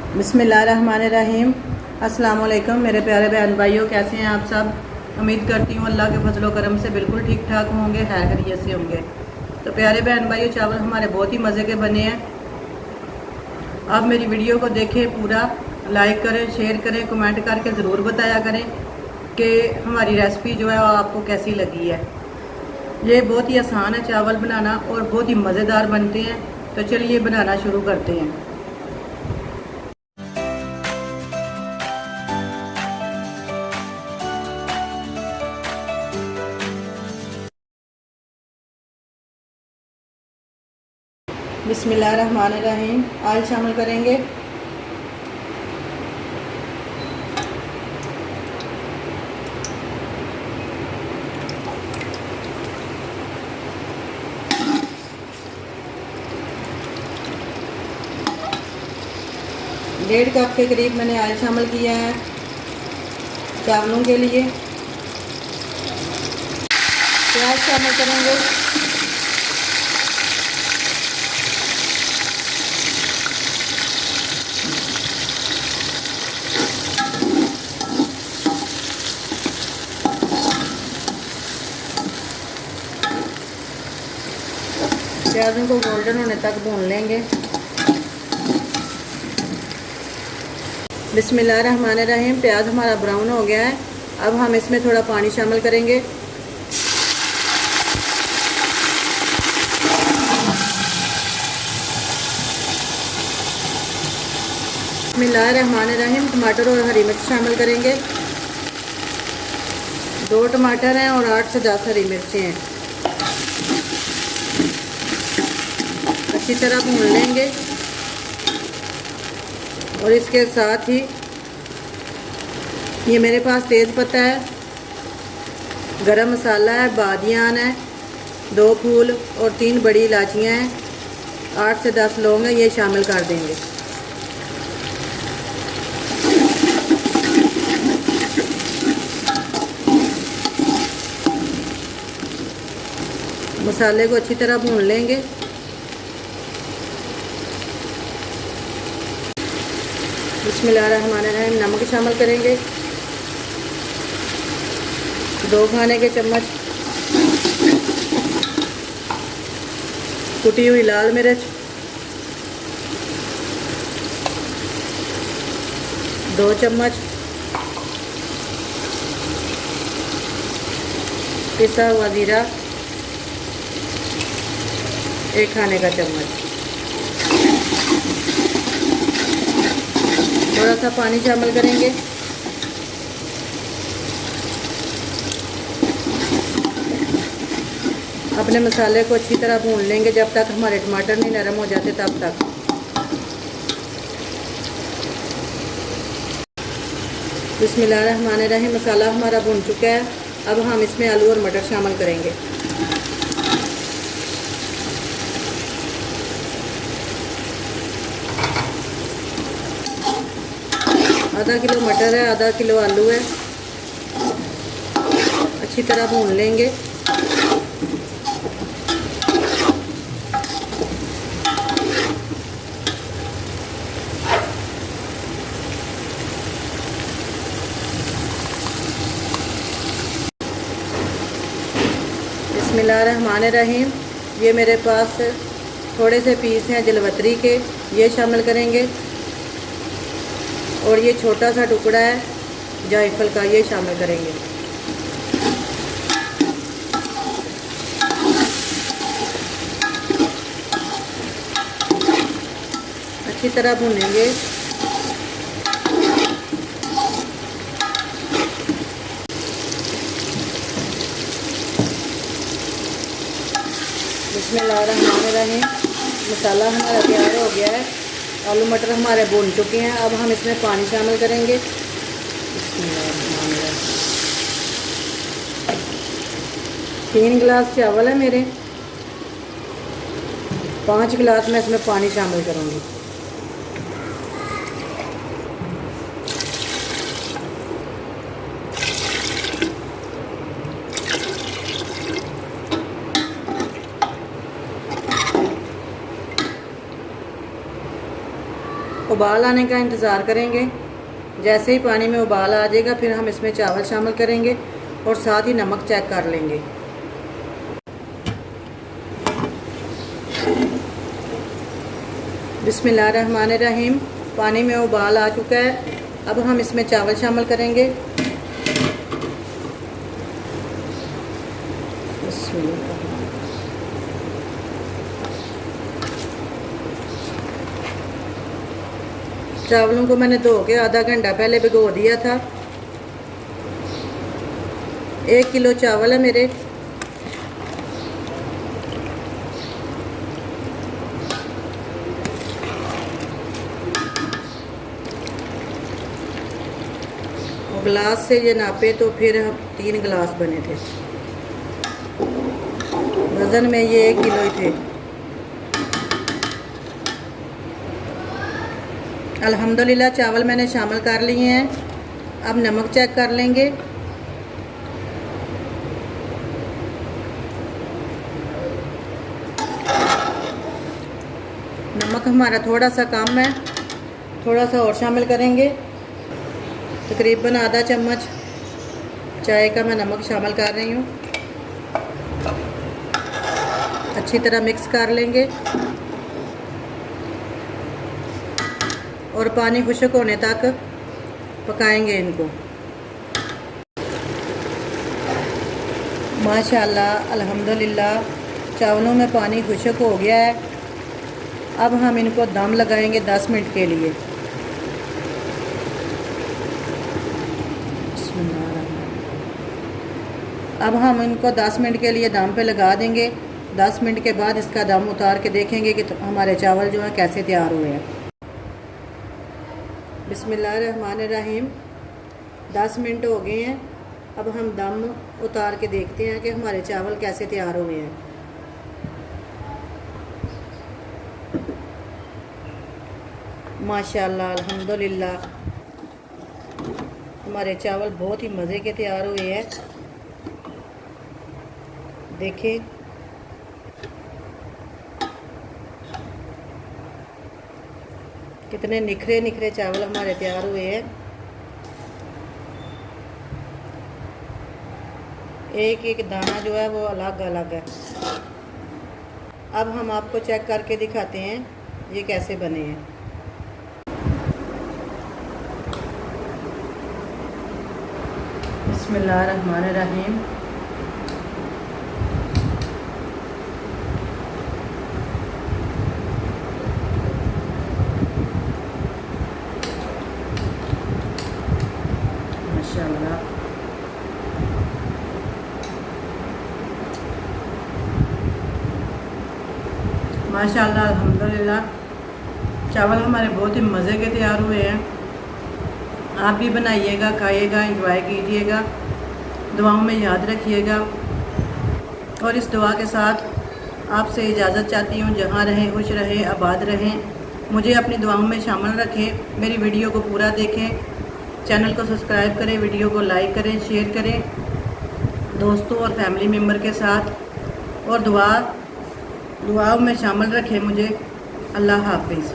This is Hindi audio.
बिस्मिल्लाहिर्रहमानिर्रहीम। अस्सलाम वालेकुम मेरे प्यारे बहन भाइयों, कैसे हैं आप सब। उम्मीद करती हूँ अल्लाह के फजलो करम से बिल्कुल ठीक ठाक होंगे, खैर खैरियत से होंगे। तो प्यारे बहन भाइयों, चावल हमारे बहुत ही मज़े के बने हैं। आप मेरी वीडियो को देखें पूरा, लाइक करें, शेयर करें, कमेंट करके ज़रूर बताया करें कि हमारी रेसिपी जो है वो आपको कैसी लगी है। ये बहुत ही आसान है चावल बनाना और बहुत ही मज़ेदार बनते हैं। तो चलिए बनाना शुरू करते हैं। बिस्मिल्लाहिर्रहमानिर्रहीम। ऑयल शामिल करेंगे। डेढ़ कप के करीब मैंने ऑयल शामिल किया है चावलों के लिए। प्याज शामिल करेंगे। प्याजों को गोल्डन होने तक भून लेंगे। बिस्मिल्लाहिर्रहमानिर्रहीम। प्याज हमारा ब्राउन हो गया है। अब हम इसमें थोड़ा पानी शामिल करेंगे। बिस्मिल्लाहिर्रहमानिर्रहीम। टमाटर और हरी मिर्च शामिल करेंगे। 2 टमाटर हैं और 8 से 10 हरी मिर्चें हैं। अच्छी तरह भून लेंगे और इसके साथ ही ये मेरे पास तेज़ पत्ता है, गरम मसाला है, बादियान है, 2 फूल और 3 बड़ी इलायचियाँ हैं, 8 से 10 लौंग हैं, ये शामिल कर देंगे। मसाले को अच्छी तरह भून लेंगे। बिस्मिल्लाहिर्रहमानिर्रहीम। नमक शामिल करेंगे। 2 खाने के चम्मच कुटी हुई लाल मिर्च, 2 चम्मच पिसा हुआ जीरा, 1 खाने का चम्मच। थोड़ा सा पानी शामिल करेंगे। अपने मसाले को अच्छी तरह भून लेंगे जब तक हमारे टमाटर नहीं नरम हो जाते तब तक। बिस्मिल्लाहिर्रहमानिर्रहीम। मसाला हमारा भून चुका है। अब हम इसमें आलू और मटर शामिल करेंगे। आधा किलो मटर है, आधा किलो आलू है। अच्छी तरह भून लेंगे। बिस्मिल्लाहिर्रहमानिर्रहीम। ये मेरे पास थोड़े से पीस हैं जलवतरी के, ये शामिल करेंगे। और ये छोटा सा टुकड़ा है जायफल का, ये शामिल करेंगे। अच्छी तरह भूनेंगे। बिस्मिल्लाहिर्रहमानिर्रहीम। मसाला हमारा तैयार हो गया है। आलू मटर हमारे भून चुके हैं। अब हम इसमें पानी शामिल करेंगे। 3 गिलास चावल है मेरे, 5 गिलास मैं इसमें पानी शामिल करूँगी। उबाल आने का इंतज़ार करेंगे। जैसे ही पानी में उबाल आ जाएगा फिर हम इसमें चावल शामिल करेंगे और साथ ही नमक चेक कर लेंगे। बिस्मिल्लाहिर्रहमानिर्रहीम। पानी में उबाल आ चुका है। अब हम इसमें चावल शामिल करेंगे। चावलों को मैंने धो के आधा घंटा पहले भिगो दिया था। 1 किलो चावल है मेरे। गिलास से ये नापे तो फिर 3 गिलास बने थे। वज़न में ये 1 किलो ही थे। अल्हम्दुलिल्लाह चावल मैंने शामिल कर लिए हैं। अब नमक चेक कर लेंगे। नमक हमारा थोड़ा सा कम है, थोड़ा सा और शामिल करेंगे। तकरीबन आधा चम्मच चाय का मैं नमक शामिल कर रही हूँ। अच्छी तरह मिक्स कर लेंगे और पानी खुश्क होने तक पकाएंगे इनको। माशाल्लाह अल्हम्दुलिल्लाह चावलों में पानी खुश्क हो गया है। अब हम इनको दम लगाएंगे 10 मिनट के लिए। अब हम इनको 10 मिनट के लिए दम पे लगा देंगे। 10 मिनट के बाद इसका दम उतार के देखेंगे कि हमारे चावल जो है कैसे तैयार हुए हैं। बिस्मिल्लाहिर्रहमानिर्रहीम। 10 मिनट हो गए हैं। अब हम दम उतार के देखते हैं कि हमारे चावल कैसे तैयार हुए हैं। माशाल्लाह अल्हम्दुलिल्लाह हमारे चावल बहुत ही मज़े के तैयार हुए हैं। देखें कितने निखरे निखरे चावल हमारे तैयार हुए हैं। एक एक दाना जो है वो अलग अलग है। अब हम आपको चेक करके दिखाते हैं ये कैसे बने हैं। बिस्मिल्लाहिर्रहमानिर्रहीम। माशाल्लाह माशाल्लाह अल्हम्दुलिल्लाह चावल हमारे बहुत ही मज़े के तैयार हुए हैं। आप भी बनाइएगा, खाइएगा, एंजॉय कीजिएगा, दुआओं में याद रखिएगा। और इस दुआ के साथ आपसे इजाज़त चाहती हूँ। जहाँ रहें खुश रहें, आबाद रहें, मुझे अपनी दुआओं में शामिल रखें। मेरी वीडियो को पूरा देखें, चैनल को सब्सक्राइब करें, वीडियो को लाइक करें, शेयर करें दोस्तों और फैमिली मेम्बर के साथ। और दुआओं में शामिल रखें मुझे। अल्लाह हाफिज़।